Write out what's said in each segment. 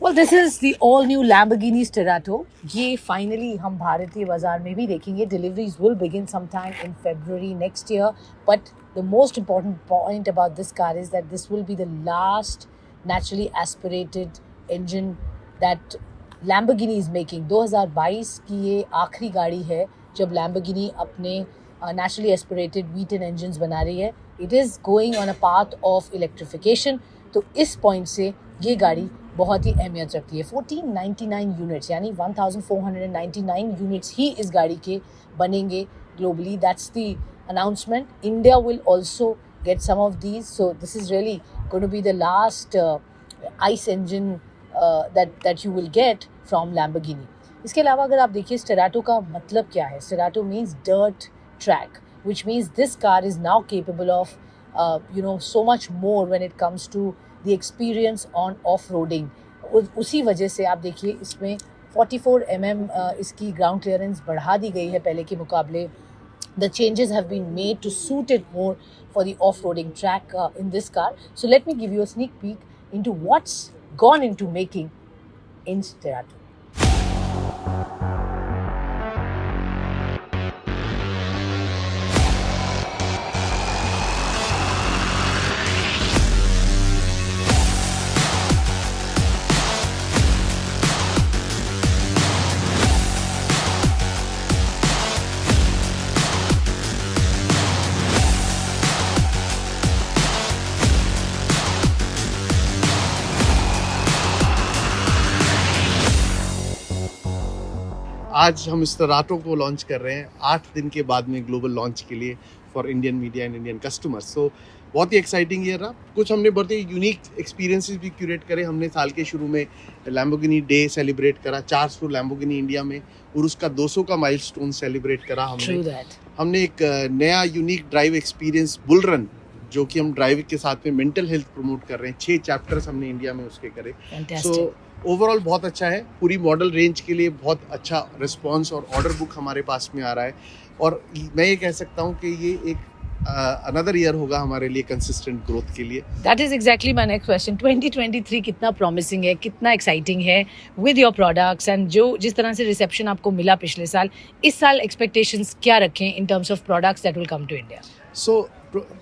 Well, this is the all-new Lamborghini Sterato. ये finally हम भारतीय बाजार में भी देखेंगे. Deliveries will begin sometime in February next year. But the most important point about this car is that this will be the last naturally aspirated engine that Lamborghini is making. 2022 की ये आखिरी गाड़ी है जब Lamborghini अपने naturally aspirated V10 engines बना रही है. It is going on a path of electrification. तो इस पॉइंट से ये गाड़ी बहुत ही अहमियत रखती है. 1499 यूनिट्स यानी 1499 यूनिट्स ही इस गाड़ी के बनेंगे globally. That's the announcement. India will also get some of these. So this is really going to be the last ICE engine that you will get from Lamborghini. इसके अलावा अगर आप देखिए स्टेराटो का मतलब क्या है. स्टेराटो means dirt track, which means this car is now capable of so much more when it comes to the experience on off-roading. उसी वजह से आप देखिए इसमें 44 mm इसकी ground clearance बढ़ा दी गई है पहले के मुकाबले. The changes have been made to suit it more for the off-roading track in this car. So let me give you a sneak peek into what's gone into making in Sterato. आज हम स्टेराटो को launch कर रहे हैं 8 दिन के बाद में ग्लोबल लॉन्च के लिए for Indian media and Indian customers. So बहुत ही एक्साइटिंग ईयर रहा. कुछ हमने बहुत ही यूनिक एक्सपीरियंसेस भी क्यूरेट करे. हमने साल के शुरू में लैम्बोर्गिनी डे सेलिब्रेट करा 400 लैम्बोर्गिनी इंडिया में, और उसका 200 का माइलस्टोन सेलिब्रेट करा हमने एक नया unique drive experience bull run, जो कि हम ड्राइव के साथ में मेंटल हेल्थ प्रमोट कर रहे हैं. 6 चैप्टर्स हमने इंडिया में उसके करे. सो ओवरऑल बहुत अच्छा है. पूरी मॉडल रेंज के लिए बहुत अच्छा रिस्पांस और ऑर्डर बुक हमारे पास में आ रहा है. और मैं ये कह सकता हूँ कि ये एक अनदर ईयर होगा हमारे लिए कंसिस्टेंट ग्रोथ के लिए. That is exactly my next question. 2023 कितना प्रॉमिसिंग है, कितना एक्साइटिंग है विद योर प्रोडक्ट्स, एंड जिस तरह से रिसेप्शन आपको मिला पिछले साल, इस साल एक्सपेक्टेशंस क्या रखें in terms of products that will come to India? So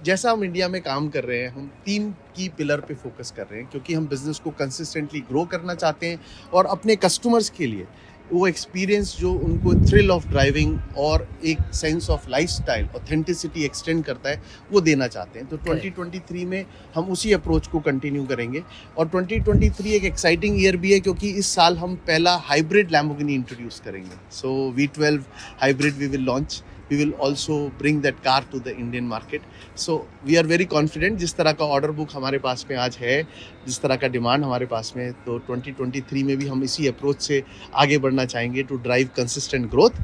जैसा हम इंडिया में काम कर रहे हैं, हम 3 की पिलर पे फोकस कर रहे हैं, क्योंकि हम बिजनेस को कंसिस्टेंटली ग्रो करना चाहते हैं और अपने कस्टमर्स के लिए वो एक्सपीरियंस जो उनको थ्रिल ऑफ ड्राइविंग और एक sense of lifestyle authenticity extend करता है वो देना चाहते हैं. तो 2023 में हम उसी अप्रोच को कंटिन्यू करेंगे. और 2023 एक एक्साइटिंग ईयर भी है, क्योंकि इस साल हम पहला हाइब्रिड लैम्बोर्गिनी इंट्रोड्यूस करेंगे. So V12 hybrid we will launch. We will also bring that car to the Indian market. So we are very confident. जिस तरह का ऑर्डर बुक हमारे पास में आज है, जिस तरह का डिमांड हमारे पास में, तो 2023 में भी हम इसी अप्रोच से आगे बढ़ना चाहेंगे to drive consistent growth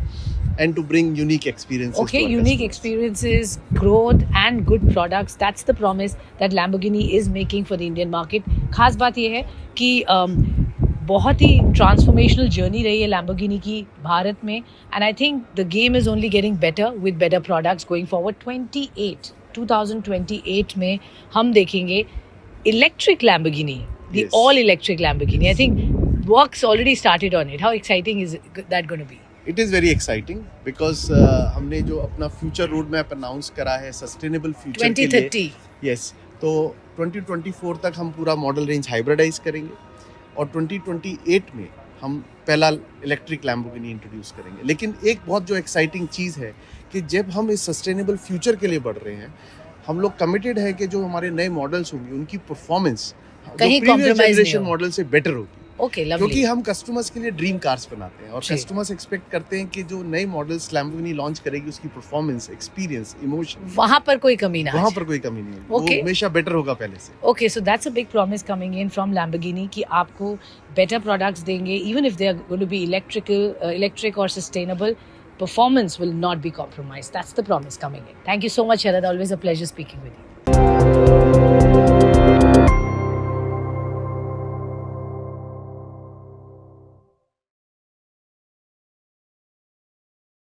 and to bring unique experiences. Okay, unique experiences, growth and good products. That's the promise that Lamborghini is making for the Indian market. खास बात ये है कि बहुत ही ट्रांसफॉर्मेशनल जर्नी रही है लैम्बोर्गिनी की भारत में, and I think the game is only getting better with better products going forward. 2028 में हम देखेंगे electric Lamborghini, the all electric Lamborghini. I think works already started on it. How exciting is that going to be? It is very exciting because हमने जो अपना future road map announce करा है sustainable future 2030. Yes, तो 2024 तक हम पूरा model range hybridise करेंगे और 2028 में हम पहला इलेक्ट्रिक लैम्बोर्गिनी इंट्रोड्यूस करेंगे. लेकिन एक बहुत जो एक्साइटिंग चीज़ है कि जब हम इस सस्टेनेबल फ्यूचर के लिए बढ़ रहे हैं, हम लोग कमिटेड है कि जो हमारे नए मॉडल्स होंगे उनकी परफॉर्मेंस कहीं प्रीवियस जनरेशन मॉडल से बेटर होगी. Okay, lovely. क्योंकि हम कस्टमर्स के लिए ड्रीम कार्स बनाते हैं और कस्टमर्स एक्सपेक्ट करते हैं कि जो नई मॉडल्स लैम्बोर्गिनी लॉन्च करेगी उसकी परफॉर्मेंस, एक्सपीरियंस, इमोशन, वहाँ पर कोई कमी ना, वहाँ पर कोई कमी नहीं है. वो हमेशा बेटर होगा पहले से. Okay, so that's a big promise coming in from Lamborghini कि आपको बेटर प्रोडक्ट्स देंगे, even if they are going to be electric और sustainable. Performance will not be compromised. That's the promise coming in. Thank you so much, Sharad. Always a pleasure speaking with you.